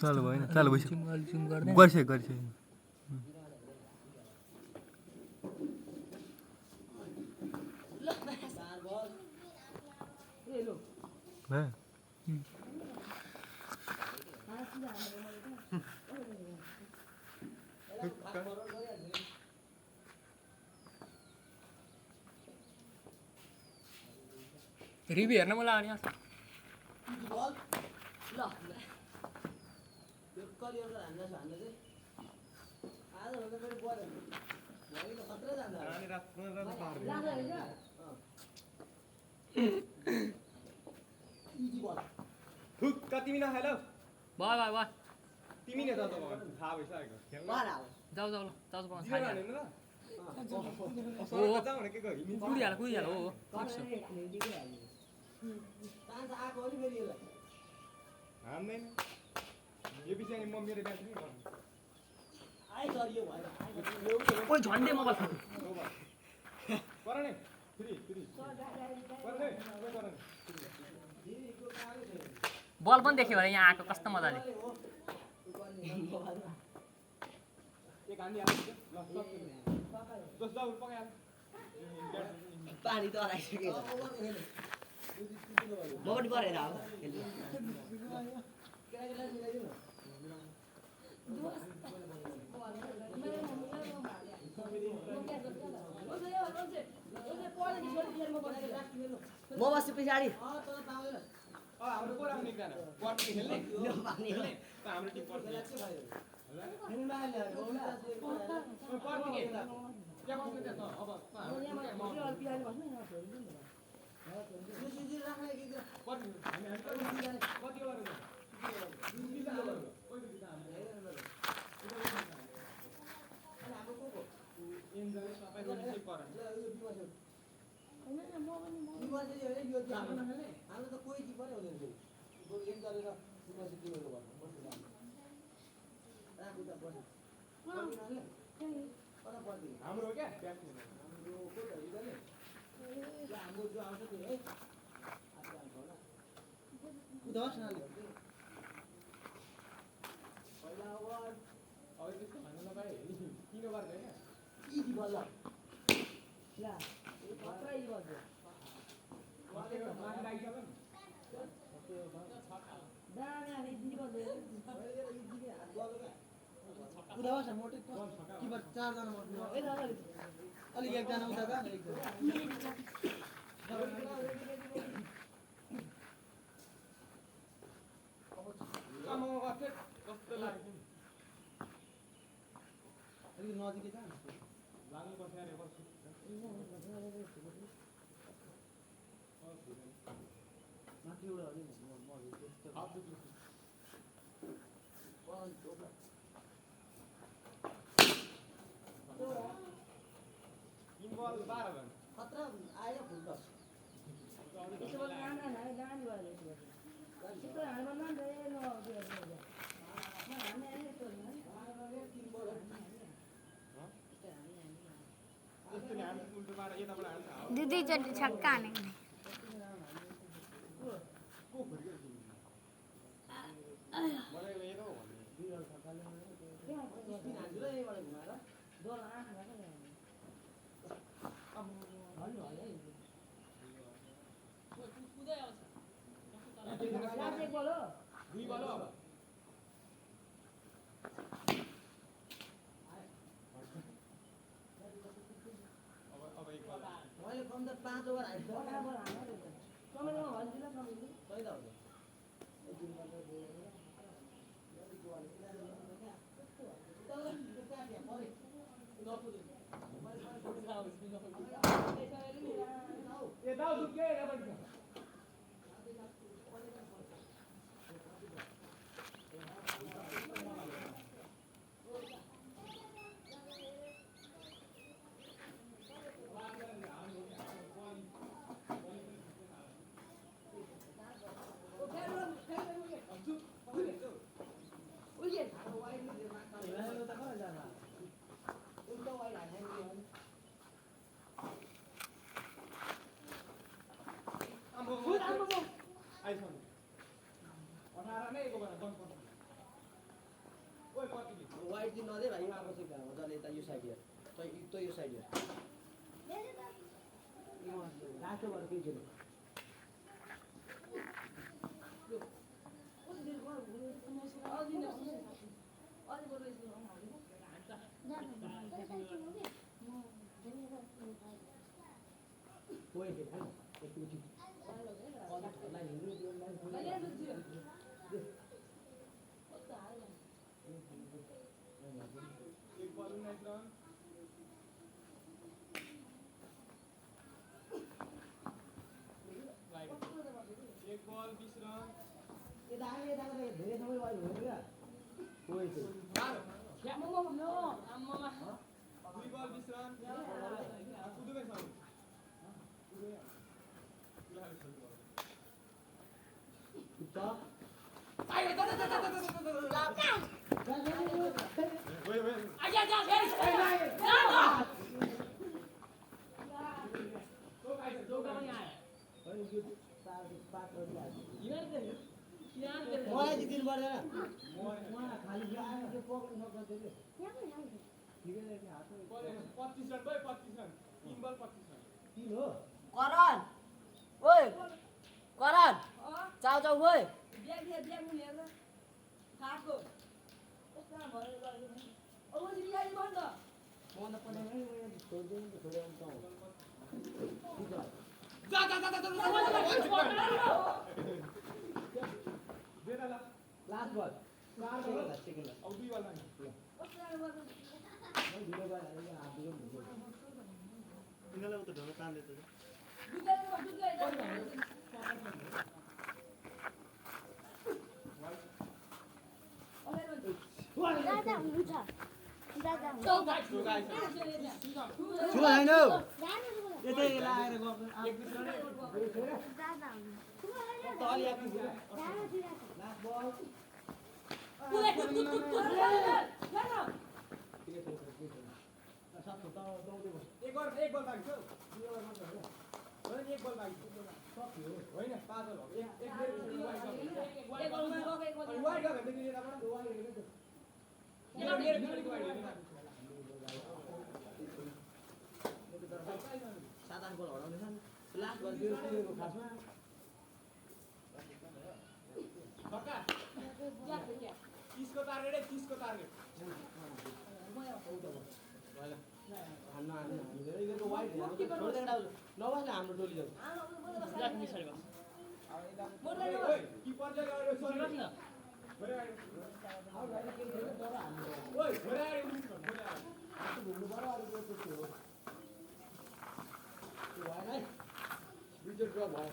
चालू भएन चालू भइसक्यो गर्छ गर्छ रिभ्यू हेर्न मलाई आउने तिमी नखेल भयो भयो भयो तिमी नै थाहा भइसक्यो जाऊ जाऊ ल जाऊ जाऊ कुदिहाल कुदिहाल हो हान्दैन यो बिचारी म मेरो ब्याग ओइ झन्डे मोबाइल परने फ्री परने बल पनि देख्यो भने यहाँ आएको कस्तो मजाले एक हान्दी हाल्छ ल दोस्त जाऊ पकाए पानी त आइसक्यो म पनि परेर आऊ म बस्छु पछाडि हाम्रो को राख्ने एकजना पर्ने खेल्ने हाम्रो टिम पर्छ हाम्रो हो क्या अलिक एकजना उता गयो नजिकै जा खतरा आयो फुल त दीदी चट्टी छक्का आने के मैले कम त 5 ओभर हाल्छु नै एको बना बन बन ओइ कति वाइट दिन नदे भाइ आएको चाहिँ कहाँ हो जले यता यो साइड हेर त यो साइड हेर रातो भएर केही छैन कोही छैन एकचोटि एक बल 19 रन एक बल 20 रन यता धेरै समय वाइड भयो क्या कोही छैन दुई बल 20 रन कुदुमै छ मलाई जितिनु पर्दैन खाली त्यो पक्नु नपर्छ कि 25 रन भयो 25 रन 3 बल 25 रन 3 हो करण ओइ करण चाउ चाउ ओइ लास्ट बल सेकेन्ड अब दुई बल माग्नु तिनीहरूलाई उता ढोका तान्दै थियो दादा हुन्छ दादा ठुलो छैन यतै लाएर गर्नु दादा त अलि एक्टिभ हो लास्ट बल एक बल बाँकी छ होइन एक बल बाँकी होइन 5 बल हो एक वाइड वाइड गयो भने यताबाट मेरो वाइड हेर्नु 7-8 बल हराउँदैछ लास्ट बल दिएको खासमा पक्का 30 को टार्गेट 30 को टार्गेट वाइड नबस्ने हाम्रो टोली जाऊ किपर चाहिँ गयो सरी न घुम्नु पर्यो अरू त्यस्तो हो भएन है विकेट ड्रप भयो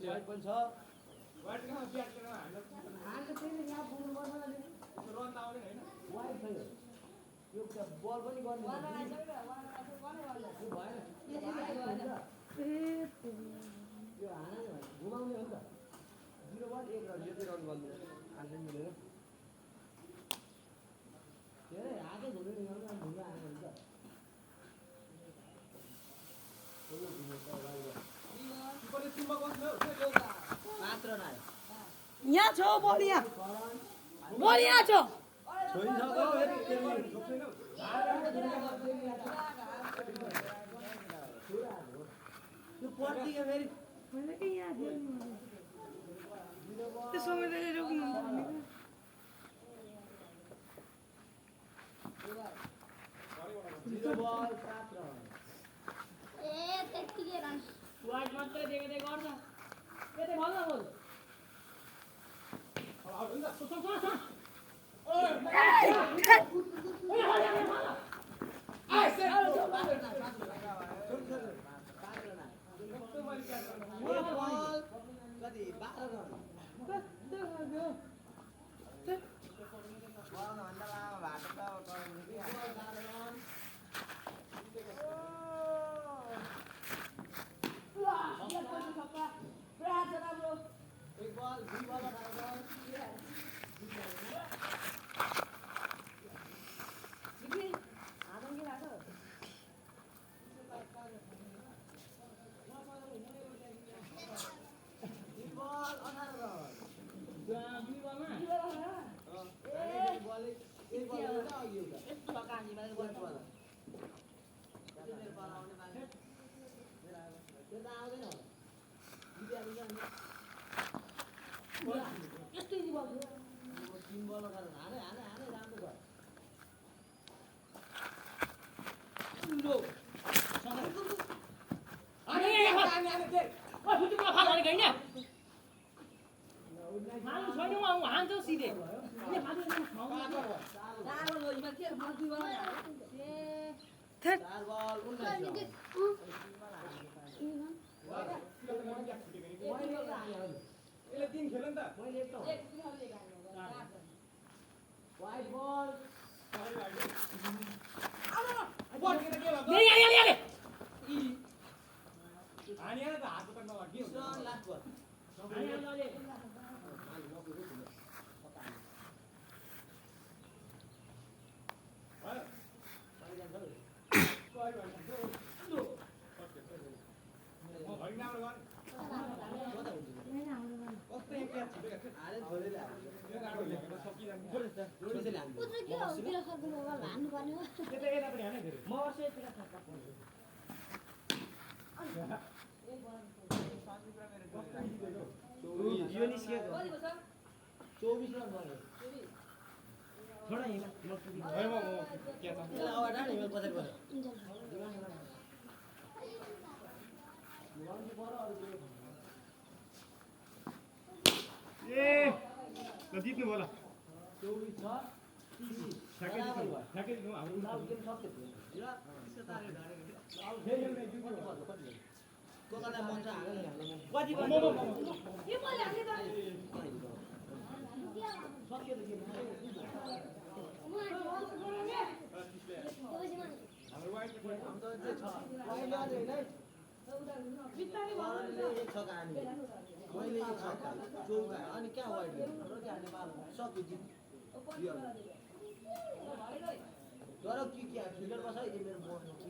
वाइड पनि छ वाइड कहाँ ब्याट लिएर हामीले फेरि यहाँ पुग्नु पर्छ रन त आउने हैन वाइड छैन यो बल पनि गर्ने यो हाने घुमाउने हो नि त 0 बल 1 रन यो चाहिँ रन गर्नु हान्ने मिलेर धेरै हातै घुम्नु नि घुम्नु हाने हुन्छ किपरले टिममा बस्नु हो 5 रन आयो यहाँ छ बल यहाँ छ छोइसक्यो त्यो पर्टिको फेरि त्यसो मैले रोक्नु बल 7 रन ए त्यतिकै रन वाइड मात्रै देख्दै गर्छ यतै भल न बोल कति 12 रन एक बल 2 बल 18 रन यसले 3 खेल्यो नि त White ball. बल के के भन्छ हानिया त हात त नलाग्यो Last ball. पुत्र के हो बिरास गर्नु होला हान्नु पर्ने हो यो निस्केको 24 रन भयो थोडा हिँड यसलाई अगाडि हिँड पछाडि भयो ए ल जित्नु होला 24 छ 30 ठ्याक्कै दिनु हाम्रो अब गेम सक्यो कोकालाई मन छ हाल्न कति यो मैले हाल्ने त सक्यो त गेम हाम्रो वाइट हम त जे छ अहिले आज हैन बिस्तारै मैले एक छ कहानी मैले एक छ चौका अनि क्या वाइड हाम्रो के हाल्ने बाल सक्यो जित तर के फिल्डर बसाइ मेरो बोर्ड